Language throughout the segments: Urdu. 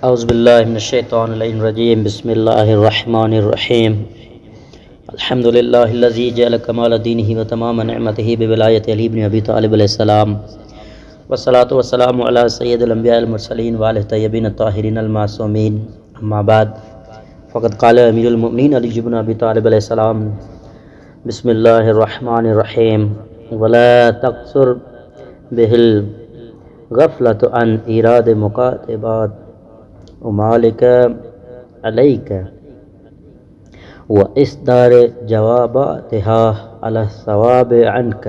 اعوذ باللہ من الشیطان الرجیم بسم اللہ الرحمن الرحیم الحمد للہ الذی جعل کمال دینہ و تمام نعمتہ بولایت علی بن ابی طالب علیہ السلام والصلاة والسلام علی سید الانبیاء المرسلین وآلہ طیبین الطاہرین المعصومین اما بعد فقد قال امیر المؤمنین علی بن ابی طالب علیہ السلام بسم اللہ الرحمن الرحیم ولا تقصر بہ الغفلۃ عن ایراد مکاتبات ومالک علیک و اصدار جواباتها علی الثواب عنک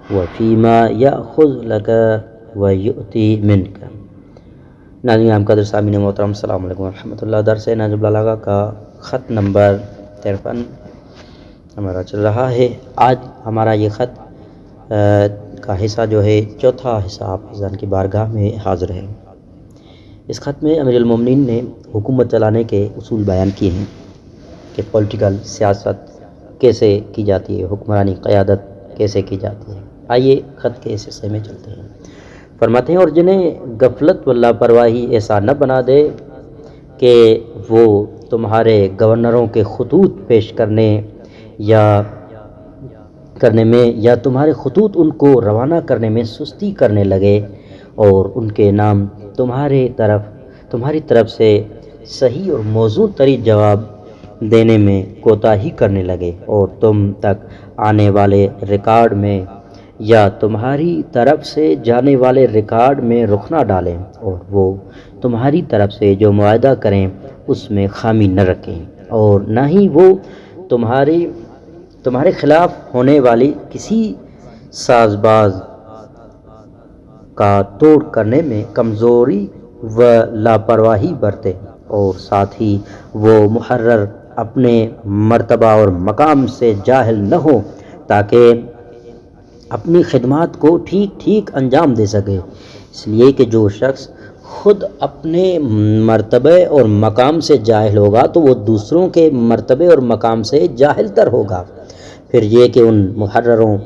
وفیما یأخذ لک ویؤتی منک۔ ناظرین ہم قدر سامعین محترم السلام علیکم ورحمۃ اللہ۔ درس نہج البلاغہ کا خط نمبر 53 ہمارا چل رہا ہے۔ آج ہمارا یہ خط کا حصہ جو ہے چوتھا حصہ آپ حضران کی بارگاہ میں حاضر ہے۔ اس خط میں امیر المومنین نے حکومت چلانے کے اصول بیان کیے ہیں کہ پولیٹیکل سیاست کیسے کی جاتی ہے، حکمرانی قیادت کیسے کی جاتی ہے۔ آئیے خط کے اس حصے میں چلتے ہیں۔ فرماتے ہیں اور جنہیں غفلت و لاپرواہی ایسا نہ بنا دے کہ وہ تمہارے گورنروں کے خطوط پیش کرنے میں یا تمہارے خطوط ان کو روانہ کرنے میں سستی کرنے لگے اور ان کے نام تمہاری طرف سے صحیح اور موزوں تری جواب دینے میں کوتاہی کرنے لگے اور تم تک آنے والے ریکارڈ میں یا تمہاری طرف سے جانے والے ریکارڈ میں رخ نہ ڈالیں اور وہ تمہاری طرف سے جو معاہدہ کریں اس میں خامی نہ رکھیں اور نہ ہی وہ تمہارے خلاف ہونے والی کسی ساز باز کا توڑ کرنے میں کمزوری و لاپرواہی برتے اور ساتھ ہی وہ محرر اپنے مرتبہ اور مقام سے جاہل نہ ہو تاکہ اپنی خدمات کو ٹھیک انجام دے سکے۔ اس لیے کہ جو شخص خود اپنے مرتبہ اور مقام سے جاہل ہوگا تو وہ دوسروں کے مرتبے اور مقام سے جاہل تر ہوگا۔ پھر یہ کہ ان محرروں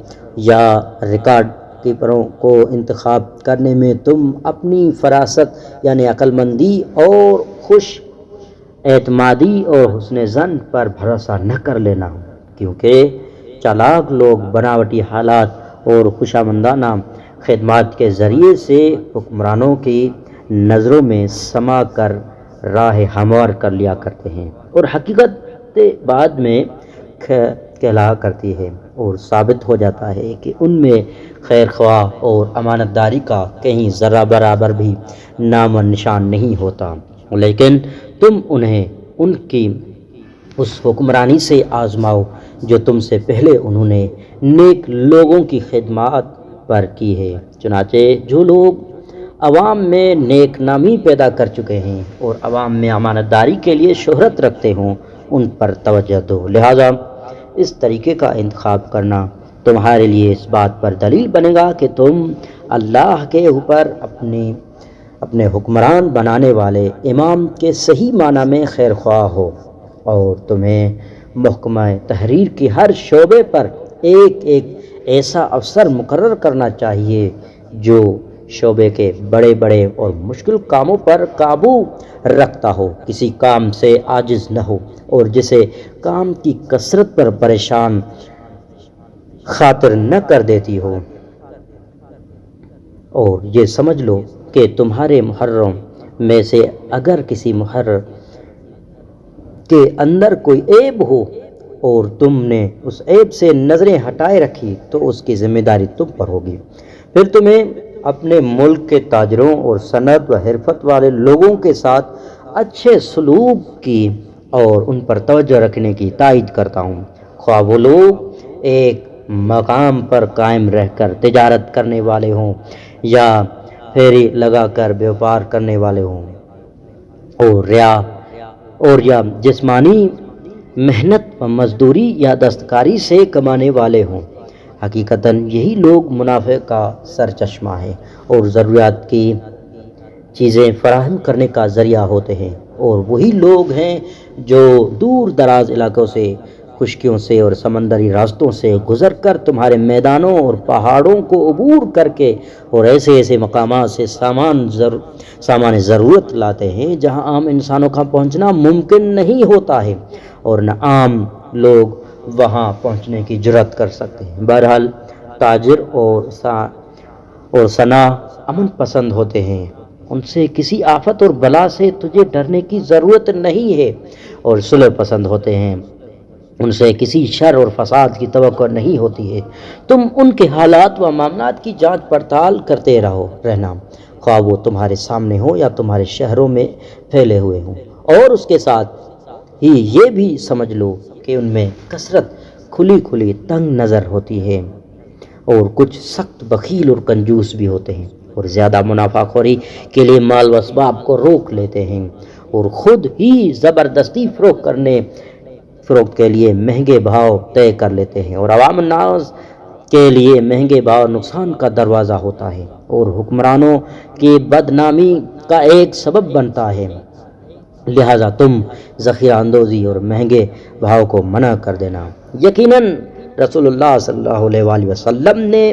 یا ریکارڈ کیپروں کو انتخاب کرنے میں تم اپنی فراست یعنی عقل مندی اور خوش اعتمادی اور حسن ظن پر بھروسہ نہ کر لینا، کیونکہ چالاک لوگ بناوٹی حالات اور خوشامندانہ خدمات کے ذریعے سے حکمرانوں کی نظروں میں سما کر راہ ہموار کر لیا کرتے ہیں اور حقیقت بعد میں کہلا کرتی ہے اور ثابت ہو جاتا ہے کہ ان میں خیر خواہ اور امانت داری کا کہیں ذرہ برابر بھی نام و نشان نہیں ہوتا، لیکن تم انہیں ان کی اس حکمرانی سے آزماؤ جو تم سے پہلے انہوں نے نیک لوگوں کی خدمات پر کی ہے۔ چنانچہ جو لوگ عوام میں نیک نامی پیدا کر چکے ہیں اور عوام میں امانت داری کے لیے شہرت رکھتے ہوں ان پر توجہ دو۔ لہذا اس طریقے کا انتخاب کرنا تمہارے لیے اس بات پر دلیل بنے گا کہ تم اللہ کے اوپر اپنے حکمران بنانے والے امام کے صحیح معنی میں خیر خواہ ہو، اور تمہیں محکمہ تحریر کی ہر شعبے پر ایک ایسا افسر مقرر کرنا چاہیے جو شعبے کے بڑے اور مشکل کاموں پر قابو رکھتا ہو، کسی کام سے عاجز نہ ہو اور جسے کام کی کثرت پر پریشان خاطر نہ کر دیتی ہو۔ اور یہ سمجھ لو کہ تمہارے محرروں میں سے اگر کسی محرر کے اندر کوئی عیب ہو اور تم نے اس عیب سے نظریں ہٹائے رکھی تو اس کی ذمہ داری تم پر ہوگی۔ پھر تمہیں اپنے ملک کے تاجروں اور صنعت و حرفت والے لوگوں کے ساتھ اچھے سلوک کی اور ان پر توجہ رکھنے کی تائید کرتا ہوں، خواہ وہ لوگ ایک مقام پر قائم رہ کر تجارت کرنے والے ہوں یا پھیری لگا کر بیوپار کرنے والے ہوں اور یا جسمانی محنت و مزدوری یا دستکاری سے کمانے والے ہوں۔ حقیقتاً یہی لوگ منافع کا سرچشمہ ہے اور ضروریات کی چیزیں فراہم کرنے کا ذریعہ ہوتے ہیں، اور وہی لوگ ہیں جو دور دراز علاقوں سے خشکیوں سے اور سمندری راستوں سے گزر کر تمہارے میدانوں اور پہاڑوں کو عبور کر کے اور ایسے ایسے مقامات سے سامان ضرورت لاتے ہیں جہاں عام انسانوں کا پہنچنا ممکن نہیں ہوتا ہے اور نہ عام لوگ وہاں پہنچنے کی جرات کر سکتے ہیں۔ بہرحال تاجر اور صنع امن پسند ہوتے ہیں، ان سے کسی آفت اور بلا سے تجھے ڈرنے کی ضرورت نہیں ہے، اور صلح پسند ہوتے ہیں، ان سے کسی شر اور فساد کی توقع نہیں ہوتی ہے۔ تم ان کے حالات و معاملات کی جانچ پڑتال کرتے رہنا، خواہ وہ تمہارے سامنے ہو یا تمہارے شہروں میں پھیلے ہوئے ہوں، اور اس کے ساتھ ہی یہ بھی سمجھ لو کہ ان میں کثرت کھلی تنگ نظر ہوتی ہے، اور کچھ سخت بخیل اور کنجوس بھی ہوتے ہیں، اور زیادہ منافع خوری کے لیے مال و اسباب کو روک لیتے ہیں، اور خود ہی زبردستی فروخت کے لیے مہنگے بھاؤ طے کر لیتے ہیں، اور عوام الناس کے لیے مہنگے بھاؤ نقصان کا دروازہ ہوتا ہے اور حکمرانوں کی بدنامی کا ایک سبب بنتا ہے۔ لہذا تم ذخیرہ اندوزی اور مہنگے بھاؤ کو منع کر دینا۔ یقیناً رسول اللہ صلی اللہ علیہ وآلہ وسلم نے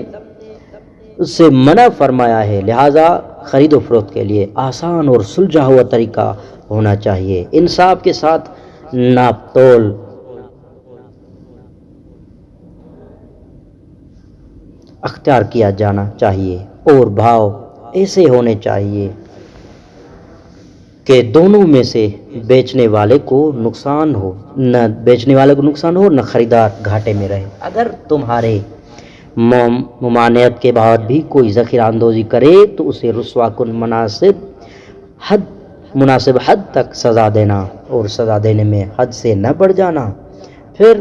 اس سے منع فرمایا ہے، لہذا خرید و فروخت کے لیے آسان اور سلجھا ہوا طریقہ ہونا چاہیے، انصاف کے ساتھ ناپ تول اختیار کیا جانا چاہیے، اور بھاؤ ایسے ہونے چاہیے کہ دونوں میں سے بیچنے والے کو نقصان ہو نہ خریدار گھاٹے میں رہے۔ اگر تمہارے ممانعت کے بعد بھی کوئی ذخیرہ اندوزی کرے تو اسے رسوا کن مناسب حد تک سزا دینا، اور سزا دینے میں حد سے نہ بڑھ جانا۔ پھر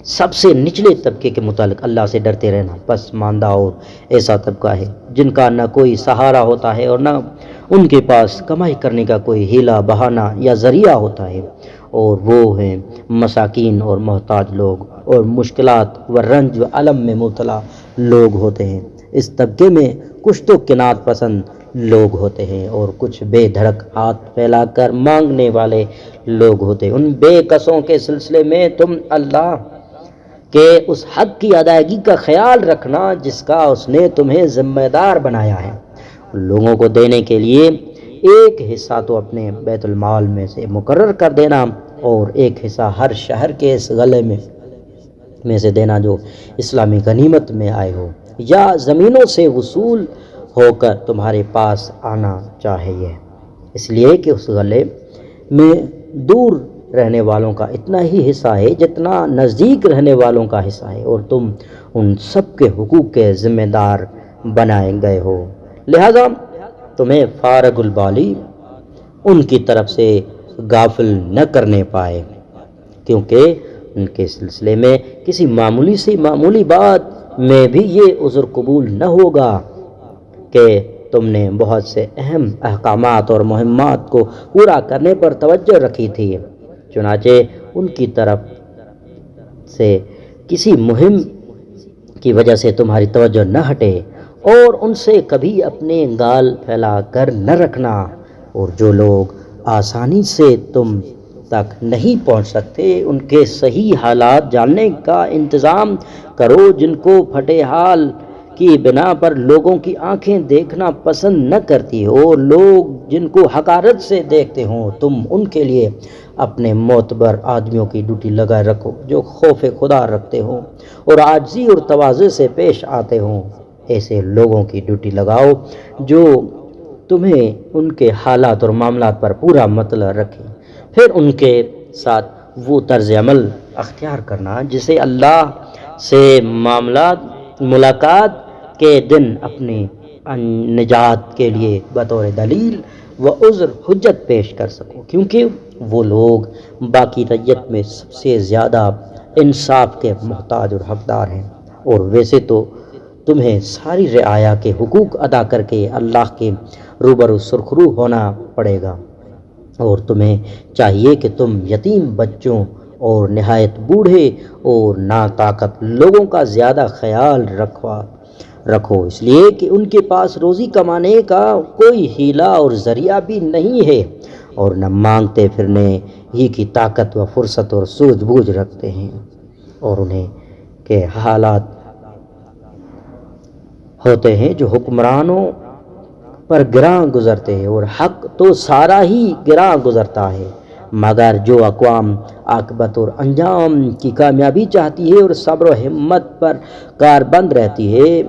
سب سے نچلے طبقے کے متعلق اللہ سے ڈرتے رہنا۔ پسماندہ اور ایسا طبقہ ہے جن کا نہ کوئی سہارا ہوتا ہے اور نہ ان کے پاس کمائی کرنے کا کوئی ہیلا بہانہ یا ذریعہ ہوتا ہے، اور وہ ہیں مساکین اور محتاج لوگ، اور مشکلات و رنج و الم میں مبتلا لوگ ہوتے ہیں۔ اس طبقے میں کچھ تو قناعت پسند لوگ ہوتے ہیں، اور کچھ بے دھڑک ہاتھ پھیلا کر مانگنے والے لوگ ہوتے ہیں۔ ان بے کسوں کے سلسلے میں تم اللہ کہ اس حق کی ادائیگی کا خیال رکھنا جس کا اس نے تمہیں ذمہ دار بنایا ہے۔ لوگوں کو دینے کے لیے ایک حصہ تو اپنے بیت المال میں سے مقرر کر دینا، اور ایک حصہ ہر شہر کے اس غلے میں سے دینا جو اسلامی غنیمت میں آئے ہو یا زمینوں سے وصول ہو کر تمہارے پاس آنا چاہیے، اس لیے کہ اس غلے میں دور رہنے والوں کا اتنا ہی حصہ ہے جتنا نزدیک رہنے والوں کا حصہ ہے، اور تم ان سب کے حقوق کے ذمہ دار بنائے گئے ہو، لہذا تمہیں فارغ البالی ان کی طرف سے غافل نہ کرنے پائے، کیونکہ ان کے سلسلے میں کسی معمولی سے معمولی بات میں بھی یہ عذر قبول نہ ہوگا کہ تم نے بہت سے اہم احکامات اور مہمات کو پورا کرنے پر توجہ رکھی تھی، چنانچہ ان کی طرف سے کسی مہم کی وجہ سے تمہاری توجہ نہ ہٹے، اور ان سے کبھی اپنے گال پھیلا کر نہ رکھنا، اور جو لوگ آسانی سے تم تک نہیں پہنچ سکتے ان کے صحیح حالات جاننے کا انتظام کرو، جن کو پھٹے حال کی بنا پر لوگوں کی آنکھیں دیکھنا پسند نہ کرتی ہو، لوگ جن کو حقارت سے دیکھتے ہوں، تم ان کے لیے اپنے معتبر آدمیوں کی ڈیوٹی لگائے رکھو جو خوف خدا رکھتے ہوں اور عاجزی اور تواضع سے پیش آتے ہوں، ایسے لوگوں کی ڈیوٹی لگاؤ جو تمہیں ان کے حالات اور معاملات پر پورا مطلع رکھیں، پھر ان کے ساتھ وہ طرز عمل اختیار کرنا جسے اللہ سے ملاقات کے دن اپنی نجات کے لیے بطور دلیل و عذر حجت پیش کر سکو، کیونکہ وہ لوگ باقی رعیت میں سب سے زیادہ انصاف کے محتاج اور حقدار ہیں، اور ویسے تو تمہیں ساری رعایا کے حقوق ادا کر کے اللہ کے روبرو سرخرو ہونا پڑے گا، اور تمہیں چاہیے کہ تم یتیم بچوں اور نہایت بوڑھے اور ناطاقت لوگوں کا زیادہ خیال رکھو، اس لیے کہ ان کے پاس روزی کمانے کا کوئی ہیلا اور ذریعہ بھی نہیں ہے، اور نہ مانگتے پھرنے ہی کی طاقت و فرصت اور سوجھ بوجھ رکھتے ہیں، اور انہیں کے حالات ہوتے ہیں جو حکمرانوں پر گراں گزرتے ہیں، اور حق تو سارا ہی گراں گزرتا ہے، مگر جو اقوام عاقبت اور انجام کی کامیابی چاہتی ہے اور صبر و ہمت پر کاربند رہتی ہے،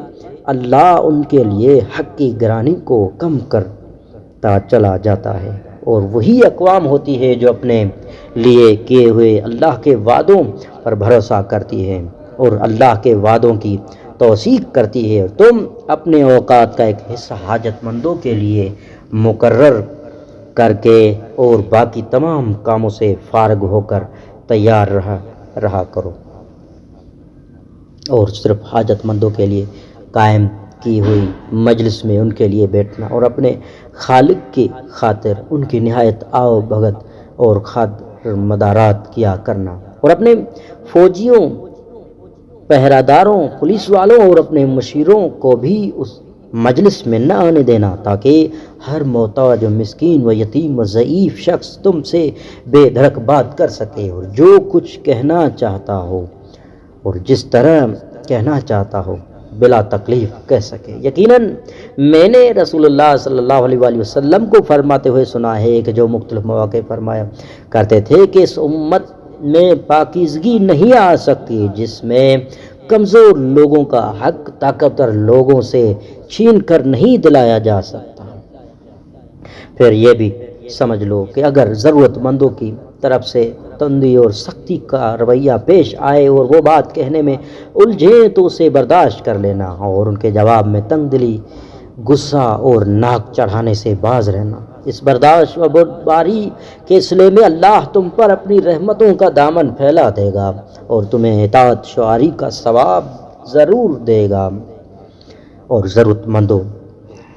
اللہ ان کے لیے حق کی گرانی کو کم کرتا چلا جاتا ہے، اور وہی اقوام ہوتی ہے جو اپنے لیے کیے ہوئے اللہ کے وعدوں پر بھروسہ کرتی ہے اور اللہ کے وعدوں کی توثیق کرتی ہے، اور تم اپنے اوقات کا ایک حصہ حاجت مندوں کے لیے مقرر کر کے اور باقی تمام کاموں سے فارغ ہو کر تیار رہا کرو، اور صرف حاجت مندوں کے لیے قائم کی ہوئی مجلس میں ان کے لیے بیٹھنا، اور اپنے خالق کی خاطر ان کی نہایت آؤ بھگت اور خاطر مدارات کیا کرنا، اور اپنے فوجیوں، پہرہ داروں، پولیس والوں اور اپنے مشیروں کو بھی اس مجلس میں نہ آنے دینا، تاکہ ہر محتاج و مسکین و یتیم و ضعیف شخص تم سے بے دھڑک بات کر سکے، اور جو کچھ کہنا چاہتا ہو اور جس طرح کہنا چاہتا ہو بلا تکلیف کہہ سکے۔ یقیناً میں نے رسول اللہ صلی اللہ علیہ وآلہ وسلم کو فرماتے ہوئے سنا ہے کہ جو مختلف مواقع فرمایا کرتے تھے کہ اس امت میں پاکیزگی نہیں آ سکتی جس میں کمزور لوگوں کا حق طاقتور لوگوں سے چھین کر نہیں دلایا جا سکتا۔ پھر یہ بھی سمجھ لو کہ اگر ضرورت مندوں کی طرف سے تندی اور سختی کا رویہ پیش آئے اور وہ بات کہنے میں الجھیں تو اسے برداشت کر لینا، اور ان کے جواب میں تنگ دلی، غصہ اور ناک چڑھانے سے باز رہنا۔ اس برداشت و بردباری کے صلے میں اللہ تم پر اپنی رحمتوں کا دامن پھیلا دے گا اور تمہیں اطاعت شعاری کا ثواب ضرور دے گا، اور ضرورت مندوں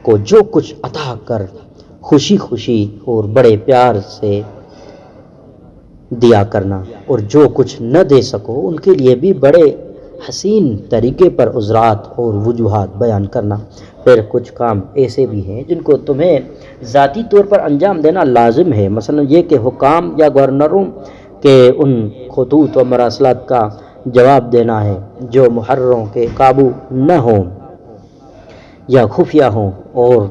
کو جو کچھ عطا کر خوشی خوشی اور بڑے پیار سے دیا کرنا، اور جو کچھ نہ دے سکو ان کے لیے بھی بڑے حسین طریقے پر عذرات اور وجوہات بیان کرنا۔ پھر کچھ کام ایسے بھی ہیں جن کو تمہیں ذاتی طور پر انجام دینا لازم ہے، مثلا یہ کہ حکام یا گورنروں کے ان خطوط و مراسلات کا جواب دینا ہے جو محرروں کے قابو نہ ہوں یا خفیہ ہوں، اور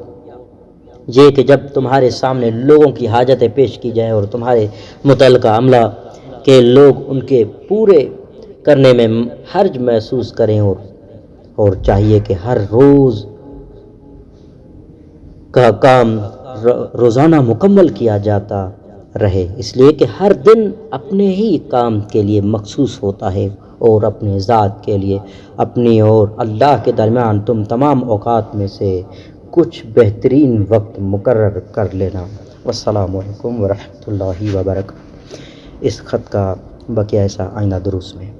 یہ کہ جب تمہارے سامنے لوگوں کی حاجتیں پیش کی جائیں اور تمہارے متعلقہ عملہ کے لوگ ان کے پورے کرنے میں حرج محسوس کریں، اور چاہیے کہ ہر روز کا کام روزانہ مکمل کیا جاتا رہے، اس لیے کہ ہر دن اپنے ہی کام کے لیے مخصوص ہوتا ہے، اور اپنے ذات کے لیے اپنی اور اللہ کے درمیان تم تمام اوقات میں سے کچھ بہترین وقت مقرر کر لینا۔ والسلام علیکم ورحمۃ اللہ وبرکاتہ۔ اس خط کا بقیہ حصہ آئندہ دروس میں۔